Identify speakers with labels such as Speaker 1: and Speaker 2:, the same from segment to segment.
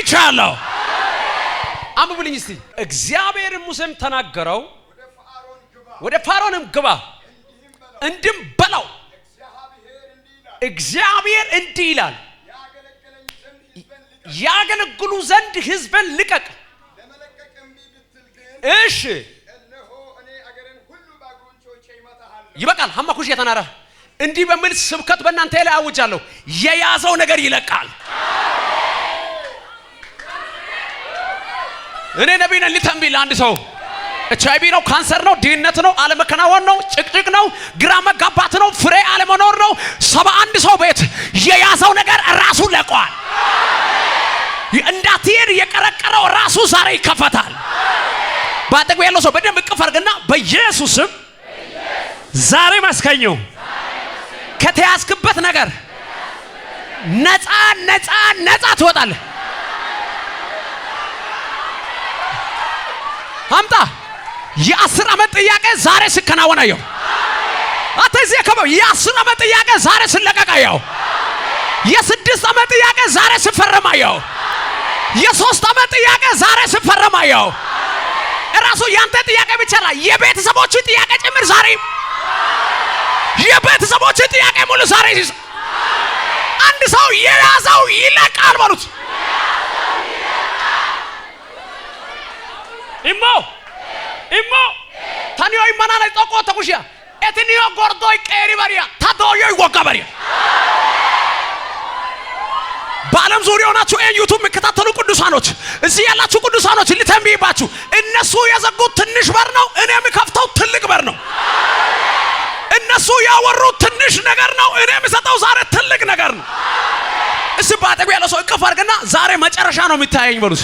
Speaker 1: አግኝቻለሁ። አንብብልኝ እስቲ። እግዚአብሔር ሙሴም ተናገረው ወደ ፋሮንም ግባ እንድም በለው እግዚአብሔር እንዲህ ይላል ያገለግሉ ዘንድ ሕዝብን ልቀቅ። እሺ ይበቃል። ሐማኩሽ የተናራ እንዲህ በሚል ስብከት በእናንተ ላይ አውጃለሁ። የያዘው ነገር ይለቃል። እኔ ነብይ ነኝ ልተንብይ ለአንድ ሰው ኤችአይቪ ነው፣ ካንሰር ነው፣ ድህነት ነው፣ አለመከናወን ነው፣ ጭቅጭቅ ነው፣ ግራ መጋባት ነው፣ ፍሬ አለመኖር ነው። 71 ሰው ቤት የያዘው ነገር ራሱ ለቋል። እንዳትሄድ የቀረቀረው ራሱ ዛሬ ይከፈታል። ባጠገብ ያለው ሰው በደንብ እቅፍ አድርግና በኢየሱስም ዛሬ መስከኘው ከተያዝክበት ነገር ነፃ ነፃ ነፃ ትወጣለህ። አምጣ የ10 ዓመት ጥያቄ ዛሬ ሲከናወናየው አተዚህ ከበው የ10 ዓመት ጥያቄ ዛሬ ሲለቀቃየው የ6 ዓመት ጥያቄ ዛሬ ሲፈረማየው የ3 ዓመት ጥያቄ ዛሬ ሲፈረማየው ራሱ ያንተ ጥያቄ ብቻ ላይ የቤተሰቦች ጥያቄ ጭምር ዛሬ የቤተሰቦች ጥያቄ ሙሉ ዛሬ አንድ ሰው የያዘው ይለቃል በሉት። ኢሞ ታኒዮ ይማናለ ጦቆ ተኩሽያ እትኒዮ ጎርዶይ ቀሪ ባሪያ ታዶዮ ይወጋባሪያ በዓለም ዙሪያ ሆናችሁ ዩቲዩብ መከታተሉ ቅዱሳኖች እዚህ ያላችሁ ቅዱሳኖች ልተንብይባችሁ እነሱ የዘጉት ትንሽ በር ነው፣ እኔ የምከፍተው ትልቅ በር ነው። እነሱ ያወሩት ትንሽ ነገር ነው፣ እኔ የምሰጠው ዛሬ ትልቅ ነገር ነው። እሺ ባጠገብ ያለው ሰው እቅፍ አድርገና ዛሬ መጨረሻ ነው የሚታየኝ በሉት።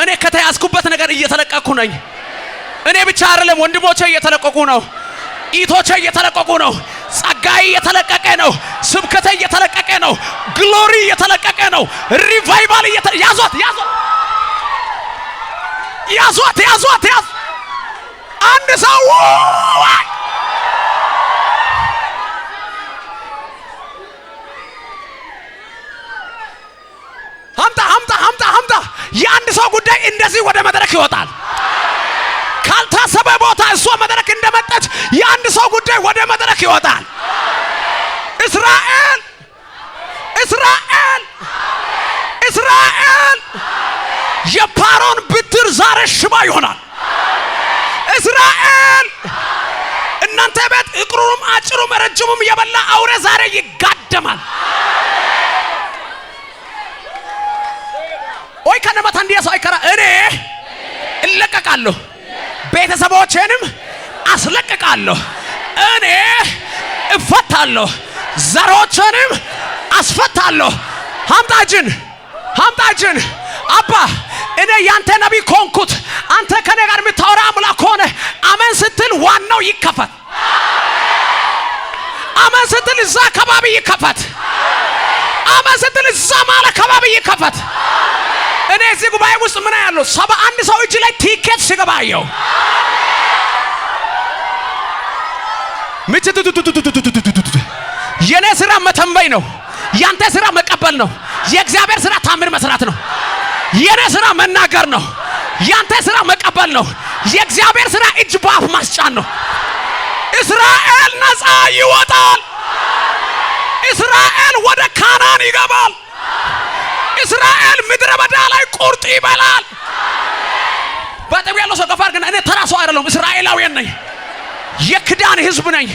Speaker 1: እኔ ከተያዝኩበት ነገር እየተለቀቅኩ ነኝ። እኔ ብቻ አይደለም ወንድሞቼ እየተለቀቁ ነው፣ ኢቶቼ እየተለቀቁ ነው፣ ጸጋይ እየተለቀቀ ነው፣ ስብከቴ እየተለቀቀ ነው፣ ግሎሪ እየተለቀቀ ነው፣ ሪቫይቫል ያዟት አንድ ሰው ሀምታ የአንድ ሰው ጉዳይ እንደዚህ ወደ መድረክ ይወጣል። ካልታሰበ ቦታ እሷ መድረክ እንደመጣች የአንድ ሰው ጉዳይ ወደ መድረክ ይወጣል። እስራኤል የፓሮን ብትር ዛሬ ሽባ ይሆናል። እስራኤል እናንተ ቤት እቅሩም አጭሩም ረጅሙም የበላ አውሬ ዛሬ ይጋደማል። ወይ ከነማታ እንዲያሰው አይከራ እኔ እለቀቃለሁ፣ ቤተሰቦቼንም አስለቅቃለሁ፣ እኔ እፈታለሁ፣ ዘሮቼንም አስፈታለሁ። ሀምጣጅን አባ እኔ ያንተ ነብይ ኮንኩት። አንተ ከኔ ጋር የምታወራ አምላክ ሆነ አመን ስትል ዋናው ይከፈት። አመን ስትል እዛ ከባቢ ይከፈት። አመን ስትል እዛ ማለ ከባቢ ይከፈት። እኔ እዚህ ጉባኤ ውስጥ ምን ያለው 71 ሰው እጅ ላይ ቲኬት ሲገባየው የኔ ስራ መተንበይ ነው፣ ያንተ ስራ መቀበል ነው። የእግዚአብሔር ስራ ታምር መስራት ነው። የኔ ስራ መናገር ነው፣ ያንተ ስራ መቀበል ነው። የእግዚአብሔር ስራ እጅ ባፍ ማስጫን ነው። እስራኤል ነፃ ይወጣል። እስራኤል ወደ ካናን ይገባል። እስራኤል ምድረ በዳ ላይ ቁርጥ ይበላል። ባጠገብ ያለው ሰው ገፋር ግን እኔ ተራ ሰው አይደለም፣ እስራኤላዊ ነኝ። የክዳን ህዝብ ነኝ።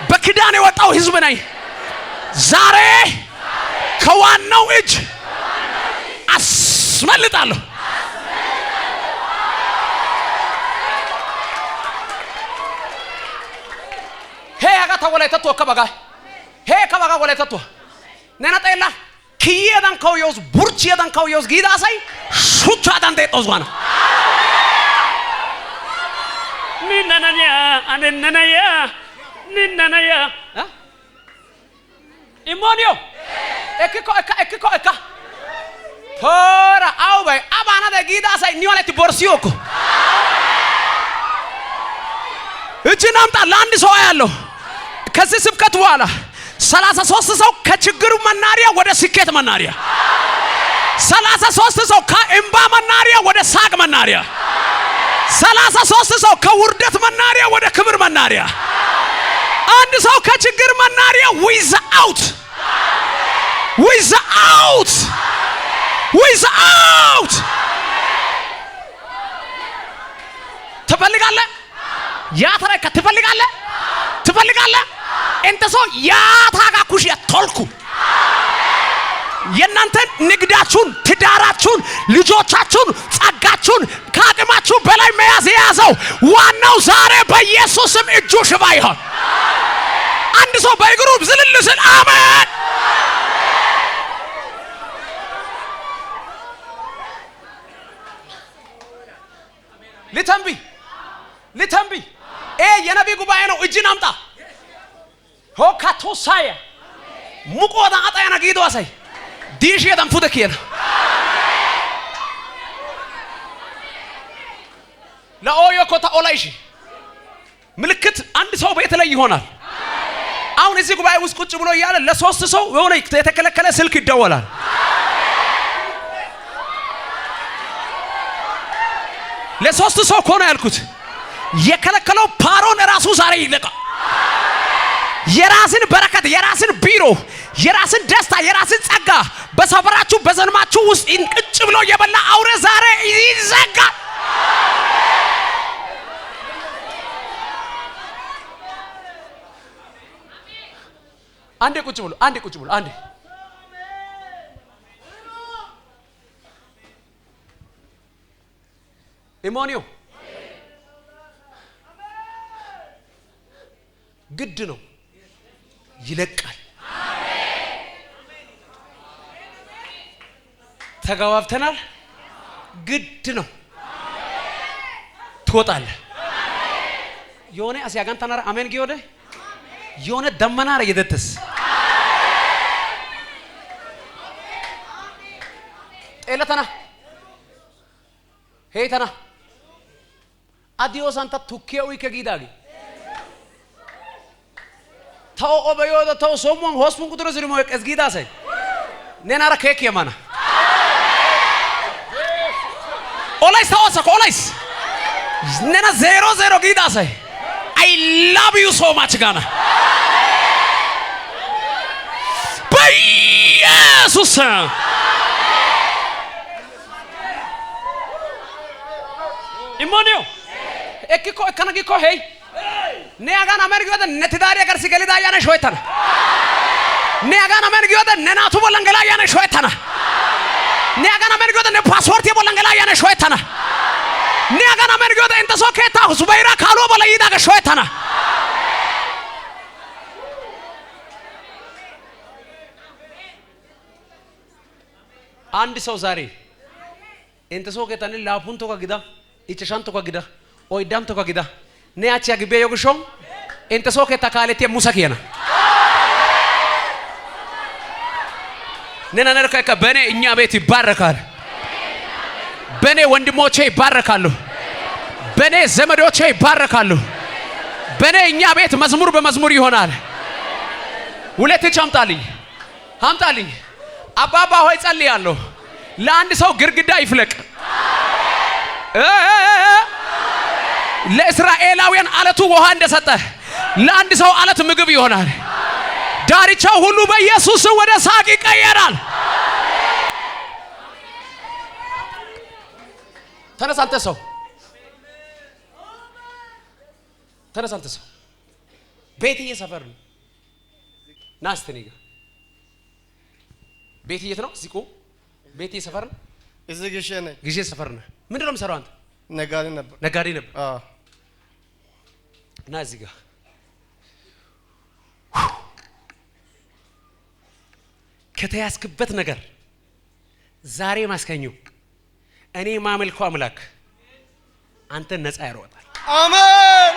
Speaker 1: በክዳን የወጣው ህዝብ ነኝ። ዛሬ ከዋናው እጅ አስመልጣለሁ። አጋታ ወላይተቶ ከበጋ ከበጋ ወላይተቶ ነናጠላ ኪየዳን ከውየውስ ቡርቺየዳን ከውየውስ ጊዳሳይ ሹቻዳን ደጦዝዋና ንነነያ ኢሞኒዮ ekiko tora au bay abana de ጊዳሳይ ኒዮለት ቦርሲዮኮ እቺን አምጣ ለአንድ ሰው ያለው ከዚህ ስብከት በኋላ 33 ሰው ከችግሩ መናሪያ ወደ ስኬት መናሪያ 33 ሰው ከእንባ መናሪያ ወደ ሳቅ መናሪያ 33 ሰው ከውርደት መናሪያ ወደ ክብር መናሪያ አንድ ሰው ከችግር መናሪያ without ትፈልጋለህ ያተረከ ትፈልጋለህ እንተ ሰው ያታጋኩሽ ያተልኩ የናንተን ንግዳችሁን ትዳራችሁን ልጆቻችሁን ጸጋችሁን ከአቅማችሁ በላይ መያዝ የያዘው ዋናው ዛሬ በኢየሱስም እጁ ሽባ ይሁን አንድ ሰው በእግሩ ዝልል ስል አሜን ልተንቢ የነቢ ጉባኤ ነው እጅን አምጣ ሆካቶሳያ ሙቆታ አጣያና ጊዶ አሳይ ዲሽ የደም ፉደከና ለኦዮ ኮታ ኦላይሽ ምልክት አንድ ሰው ቤት ላይ ይሆናል አሁን እዚህ ጉባኤ ውስጥ ቁጭ ብሎ ያለ ለሶስት ሰው የሆነ የተከለከለ ስልክ ይደወላል ለሶስት ሰው ኮነ ያልኩት የከለከለው ፓሮን ራሱ ዛሬ ይለቃ የራስን በረከት የራስን ቢሮ የራስን ደስታ የራስን ጸጋ በሰፈራችሁ በዘንማችሁ ውስጥ እንቅጭ ብሎ የበላ አውሬ ዛሬ ይዘጋ አንዴ ቁጭ ብሎ አንዴ ኢሞኒዮ ግድ ነው ይለቃል ተጋባብተናል ግድ ነው ትወጣለህ የሆነ አሲያጋንታና አሜን ጊዮደ የሆነ ደመናረ የደተስ ኤለተና ሄይተና አዲዮስ አንተ ቱኬው ይከጊዳጊ ታው ኦበዮዳ ታው ሶሞን ሆስፑን ቁጥር ዝሪሞ እስጊዳ ሳይ ነናራ ከክ የማና ኦላይስ ታወሰ ኦላይስ ነና 00 ጊዳ ሳይ I love you so much ጋና በኢየሱስ ኢሞኒዮ እኪኮ ከነጊኮ ሄይ ነያጋና አሜሪካደ ነትዳሪያ ጋር ሲገሊዳ ያነ ሾይታና ነያጋና አሜሪካደ ነናቱ ቦለንገላ ያነ ሾይታና ነያጋና አሜሪካደ ነፓስፖርት የቦለንገላ ያነ ሾይታና ነያጋና አሜሪካደ እንተሶ ከታ ሱባይራ ካሎ በለይዳ ጋር ሾይታና አንድ ሰው ዛሬ እንተሶ ከታን ላፑንቶ ከጊዳ ኢቸሻንቶ ከጊዳ ኦይዳምቶ ከጊዳ ነያቺ ያግቤ yogushon ente soke takaleti musa kiyana ነና ነርከ በኔ እኛ ቤት ይባረካል በኔ ወንድሞቼ ይባረካሉ በኔ ዘመዶቼ ይባረካሉ በኔ እኛ ቤት መዝሙር በመዝሙር ይሆናል ሁለት አምጣልኝ አባባ ሆይ ጸልያለሁ ለአንድ ሰው ግርግዳ ይፍለቅ ለእስራኤላውያን አለቱ ውሃ እንደሰጠ ለአንድ ሰው አለት ምግብ ይሆናል ዳርቻው ሁሉ በኢየሱስ ወደ ሳቅ ይቀየራል ተነሳንተ ሰው ቤትዬ ሰፈር ነው ናስተኒጋ ቤትዬ ነው ሲቆ ቤትዬ ሰፈር ነው
Speaker 2: እዚህ
Speaker 1: ግሼ ሰፈር ነው ምንድነው የምሰራው አንተ ነጋዴ ነበር እና እዚህ ጋር ከተያዝክበት ነገር ዛሬ ማስከኙ እኔ ማመልከው አምላክ አንተ ነፃ ያወጣል
Speaker 2: አሜን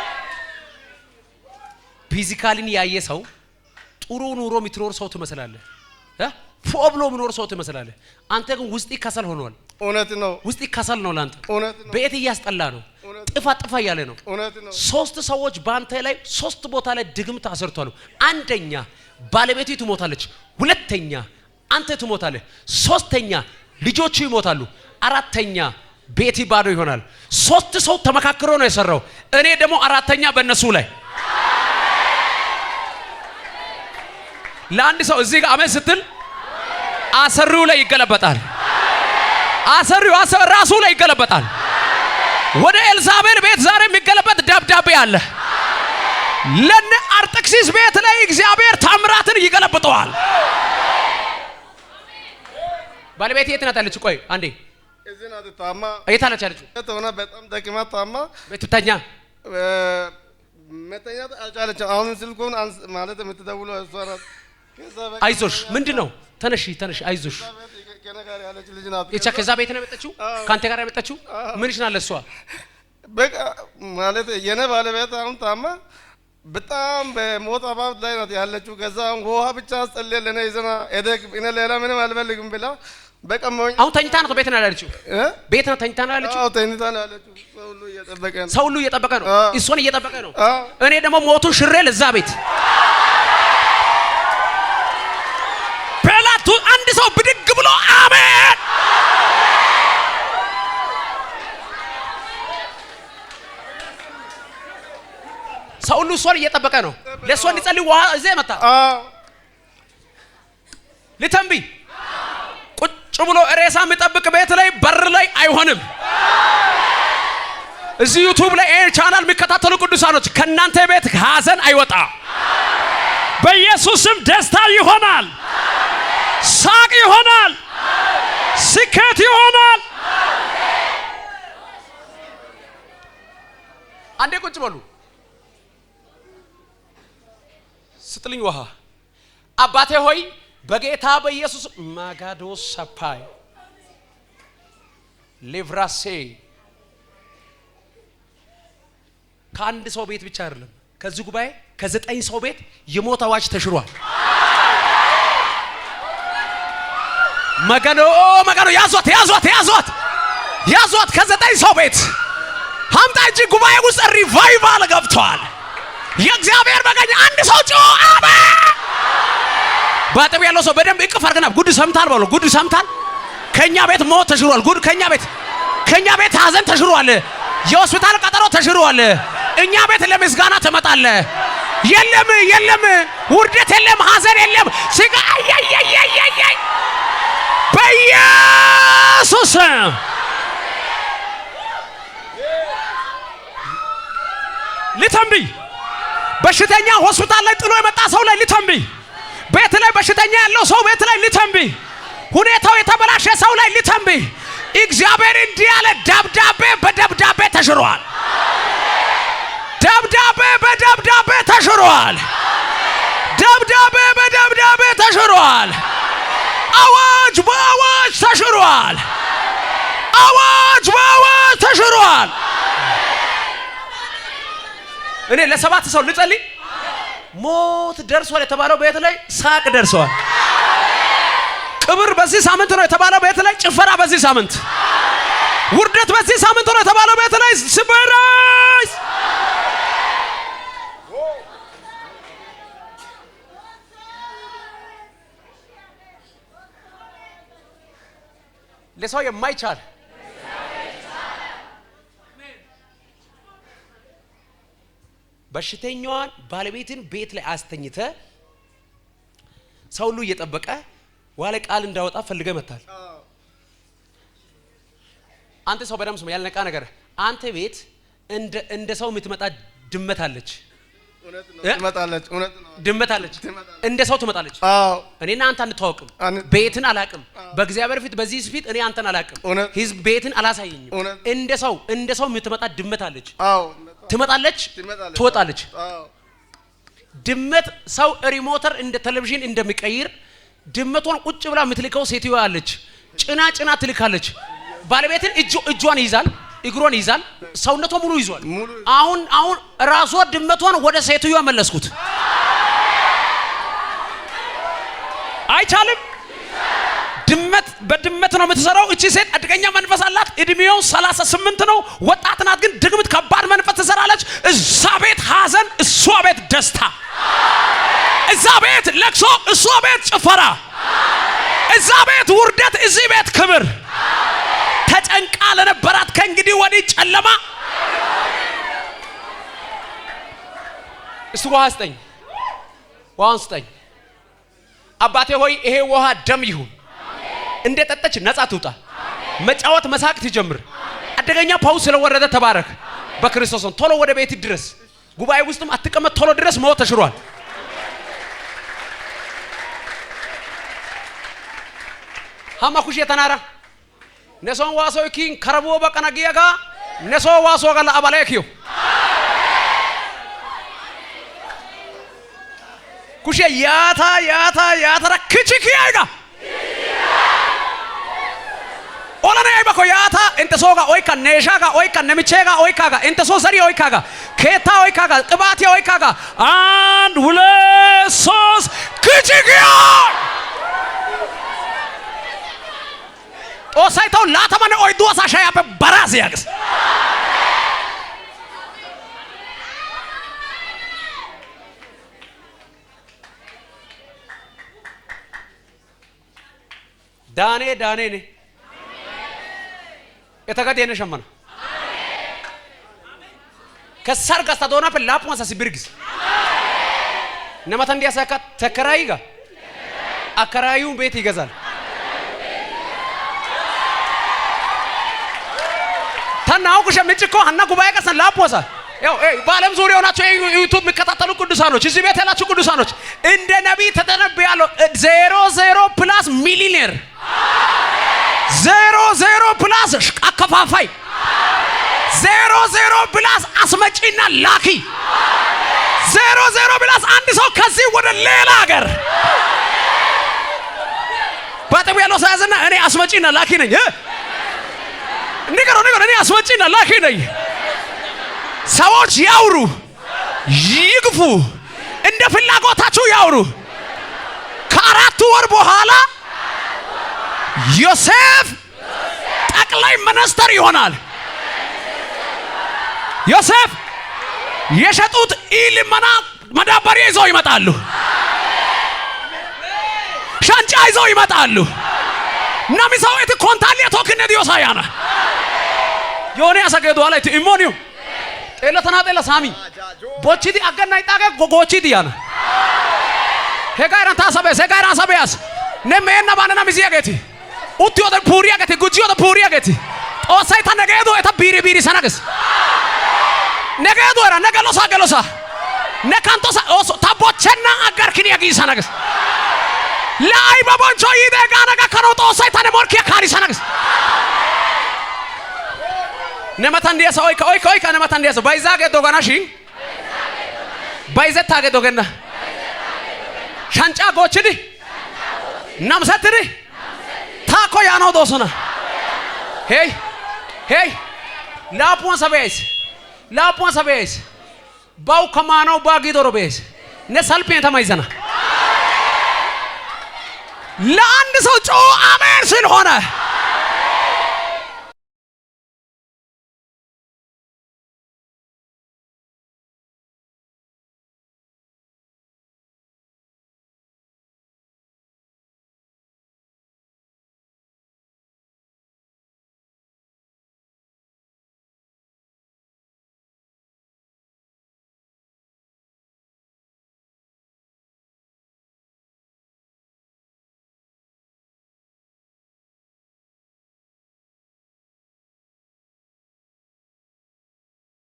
Speaker 1: ፊዚካሊን ያየ ሰው ጥሩ ኑሮ የሚትኖር ሰው ትመስላለህ ፎብሎ ምኖር ሰው ትመስላለህ አንተ ግን ውስጥ ይከሰል ሆኗል
Speaker 2: እውነት ነው
Speaker 1: ውስጥ ይከሰል ነው ላንተ ቤት ያስጠላ ነው ጥፋ ያለ ነው ሶስት ሰዎች ባንተ ላይ ሶስት ቦታ ላይ ድግምት አሰርቷል አንደኛ ባለቤቱ ትሞታለች ሁለተኛ አንተ ትሞታለህ ሶስተኛ ልጆቹ ይሞታሉ። አራተኛ ቤት ባዶ ይሆናል። 3 ሰው ተመካክሮ ነው የሰራው። እኔ ደግሞ አራተኛ በእነሱ ላይ ለአንድ ሰው እዚህ ጋር አሜን ስትል አሰሪው ላይ ይገለበጣል። አሰሪው ራሱ ላይ ይገለበጣል። ወደ ኤልዛቤል ቤት ዛሬ የሚገለበጥ ደብዳቤ አለ። ለነ አርጤክስስ ቤት ላይ እግዚአብሔር ታምራትን ይገለብጠዋል። ባለቤት የት ናት ያለችው? ቆይ አንዴ
Speaker 2: እዚህ ናት ታማ።
Speaker 1: የት አለች ያለችው?
Speaker 2: ተወና በጣም ደክማ ታማ
Speaker 1: ቤትተኛ
Speaker 2: መተኛት አልቻለችም። አሁን ስልኩን ማለት የምትደውለው እሷ ናት።
Speaker 1: አይዞሽ ምንድነው? ተነሺ አይዞሽ። የቻ ከዛ ቤት ነው የመጣችው? ካንተ ጋር የመጣችው? ምንሽ ናት ለሷ?
Speaker 2: በቃ ማለት የኔ ባለቤት አሁን ታማ በጣም በሞት አፋፍ ላይ ናት ያለችው። ከዛ ውሃ ብቻ አስጸልየን ለኔ ይዘና እደግ እኔ ሌላ ምንም አልፈልግም ብላ በቃ
Speaker 1: አሁን ተኝታ ነው ቤት ነው ያለችው? ቤት ነው ተኝታ ነው ያለችው?
Speaker 2: አዎ ተኝታ ነው ያለችው። ሰው ሁሉ
Speaker 1: እየጠበቀ ነው። እሷን እየጠበቀ ነው። እኔ ደግሞ ሞቱን ሽሬል እዛ ቤት በላቱ አንድ ሰው ብድግ ብሎ አሜን። ሰው ሁሉ እሷን እየጠበቀ ነው። ለእሷ እንዲጸልይ ውሃ እዚህ መጣ። ልተንብይ ቁጭ ብሎ ሬሳ የሚጠብቅ ቤት ላይ በር ላይ አይሆንም። እዚህ ዩቲዩብ ላይ ቻናል የሚከታተሉ ቅዱሳኖች ከናንተ ቤት ሀዘን አይወጣ። በኢየሱስም ደስታ ይሆናል፣ ሳቅ ይሆናል፣ ስኬት ይሆናል። አንዴ ቁጭ በሉ። ስጥልኝ ውሃ። አባቴ ሆይ በጌታ በኢየሱስ ማጋዶ ሰፓይ ሌቭራሴ ከአንድ ሰው ቤት ብቻ አይደለም ከዚህ ጉባኤ ከ9 ሰው ቤት የሞት አዋጅ ተሽሯል። መገኖ ያዟት ከ9 ሰው ቤት ሀምጣ እንጂ ጉባኤ ውስጥ ሪቫይቫል ገብቷል። የእግዚአብሔር በቀኝ አንድ ሰው ጮህ አሜን። ባጠብ ያለው ሰው በደንብ እቅፍ አድርገና ጉድ ሰምታል በሉ። ጉድ ሰምታል። ከኛ ቤት ሞት ተሽሯል። ጉድ ከኛ ቤት ሀዘን ተሽሯል። የሆስፒታል ቀጠሮ ተሽሯል። እኛ ቤት ለምስጋና ተመጣለ። የለም ውርደት የለም፣ ሀዘን የለም። ሲጋ በኢየሱስ ልተንብይ በሽተኛ ሆስፒታል ላይ ጥሎ የመጣ ሰው ላይ ልተንብይ። ቤት ላይ በሽተኛ ያለው ሰው ቤት ላይ ልተንብይ። ሁኔታው የተበላሸ ሰው ላይ ልተንብይ። እግዚአብሔር እንዲህ ያለ ደብዳቤ በደብዳቤ ተሽሯል። ደብዳቤ በደብዳቤ ተሽሯል። ደብዳቤ በደብዳቤ ተሽሯል። አዋጅ በአዋጅ ተሽሯል። አዋጅ በአዋጅ ተሽሯል። እኔ ለ7 ሰው ልጸልይ። ሞት ደርሷል የተባለው ቤት ላይ ሳቅ ደርሷል። ቅብር በዚህ ሳምንት ነው የተባለው ቤት ላይ ጭፈራ በዚህ ሳምንት፣ ውርደት በዚህ ሳምንት ነው የተባለው ቤት ላይ ስበራይስ ለሰው የማይቻል በሽተኛዋን ባለቤትን ቤት ላይ አስተኝተ ሰው ሁሉ እየጠበቀ ዋለ ቃል እንዳወጣ ፈልገ መታል። አንተ ሰው በደምብ ስማ ያልነቃ ነገር አንተ ቤት እንደ ሰው የምትመጣ ድመት አለች።
Speaker 2: ትመጣለች። እውነት ነው።
Speaker 1: ድመት አለች። እንደ ሰው ትመጣለች። እኔና አንተ አንተዋወቅም። ቤትን አላቅም። በእግዚአብሔር ፊት በዚህ ፊት እኔ አንተን አላቅም። ህዝብ ቤትን አላሳየኝም። እንደ ሰው የምትመጣ ድመት አለች። ትመጣለች፣ ትወጣለች። ድመት ሰው ሪሞተር እንደ ቴሌቪዥን እንደሚቀይር ድመቷን ቁጭ ብላ የምትልከው ሴትዮ አለች። ጭና ትልካለች። ባለቤትን እጇን ይዛል፣ እግሯን ይዛል፣ ሰውነቷ ሙሉ ይዟል። አሁን ራሷ ድመቷን ወደ ሴትዮ መለስኩት። አይቻልም። ድመት በድመት ነው የምትሰራው። እቺ ሴት አደገኛ መንፈስ አላት። እድሜው 38 ነው። ወጣት ናት፣ ግን ድግምት ከባድ መንፈስ ትሰራለች። እዛ ቤት ሀዘን፣ እሷ ቤት ደስታ። እዛ ቤት ለቅሶ፣ እሷ ቤት ጭፈራ። እዛ ቤት ውርደት፣ እዚህ ቤት ክብር ተጨንቃ ለነበራት ከእንግዲህ ወዲህ ጨለማ እሱ ውሃ ስጠኝ ውሃን ስጠኝ አባቴ ሆይ ይሄ ውሃ ደም ይሁን እንደ ጠጣች ነጻ ትውጣ መጫወት መሳቅ ትጀምር አደገኛ ፓውስ ስለወረደ ተባረክ በክርስቶስ ቶሎ ወደ ቤት ድረስ ጉባኤ ውስጥም አትቀመጥ ቶሎ ድረስ ሞት ተሽሯል ሀማኩሽ የተናራ ነሶን ዋሶ ኪን ከረቦ በቀናጊያጋ ነሶ ዋሶ ጋላ አባለኪዮ ኩሽ ያታ ረክቺኪያጋ ኦላና አይባኮ ያታ እንተሶጋ ኦይካ ነሻጋ ኦይካ ነምቼጋ ኦይካጋ እንተሶ ሰሪ ኦይካጋ ከታ ኦይካጋ ቅባቴ ኦይካጋ አንድ ሁለት ሶስት ክቺኪያ ኦሳይታው ላተማነ ኦይዱ አሳሻያ በራስ ያግስ ዳኔ ነ የተጋደነ ሸመና ከሳር ጋስታዶና በላፖንሳ ሲብርግስ ነማታ እንዲያሳካ ተከራይጋ አከራዩን ቤት ይገዛል ታናው ኩሽ ምጭኮ አና ጉባኤ ቀሰን ላፖሳ ያው በዓለም ዙሪያ ሆናችሁ ዩቲዩብ የሚከታተሉ ቅዱሳኖች እዚህ ቤት ያላችሁ ቅዱሳኖች እንደ ነብይ ተተነበያለሁ 00 ፕላስ ሚሊዮኔር 00 ፕላስ አከፋፋይ 00 ፕላስ አስመጪና ላኪ 00 ፕላስ አንድ ሰው ከዚህ ወደ ሌላ ሀገር ባጠቢያሎ ሳያዝና እኔ አስመጪና ላኪ ነኝ ንገሮ እኔ አስመጪና ላኪ ነኝ ሰዎች ያውሩ ይግፉ እንደ ፍላጎታቸው ያውሩ ከአራት ወር በኋላ ዮሴፍ ጠቅላይ ሚኒስትር ይሆናል ዮሴፍ የሸጡት ኢልማና መዳበሪያ ይዘው ይመጣሉ ሻንጫ ይዘው ይመጣሉ ናሚሳው እቲ ኮንታሊያ ቶክነ ዲዮሳያና ዮኔ አሰገዱ አላይት ኢሞኒው ኤለተናጤለ ሳሚ ቦቺዲ አገና ይጣገ ጎጎቺዲ ያና ሄጋራን ታሰበስ ነመና ባነና ሚዚያገቲ ኡቲዮ ደ ፑሪያገቲ ጉጂዮ ደ ፑሪያገቲ ኦሳይታ ነገዶ እታ ቢሪ ሰናገስ ነገዶ era ነገሎሳ ነካንቶሳ ኦሶ ታቦቸና አጋርክኒ ያጊ ሰናገስ ላይ ባቦንቾ ይደጋና ከሮጦ ኦሳይታ ነሞርኪያ ካሪ ሰናገስ ነማታንዲያ ሰው ኦይካ ነማታንዲያ ሰው ባይዛገ ዶጋናሺ ባይዘታገ ዶገና ሻንጫ ጎችዲ ናምሰትዲ ታኮ ያኖ ዶሰና ሄይ ላፖን ሰበይስ ባው ከማናው ባጊዶሮ በይስ ነሳልፔን ተማይዘና ለአንድ ሰው ጮ አሜን ሲል ሆነ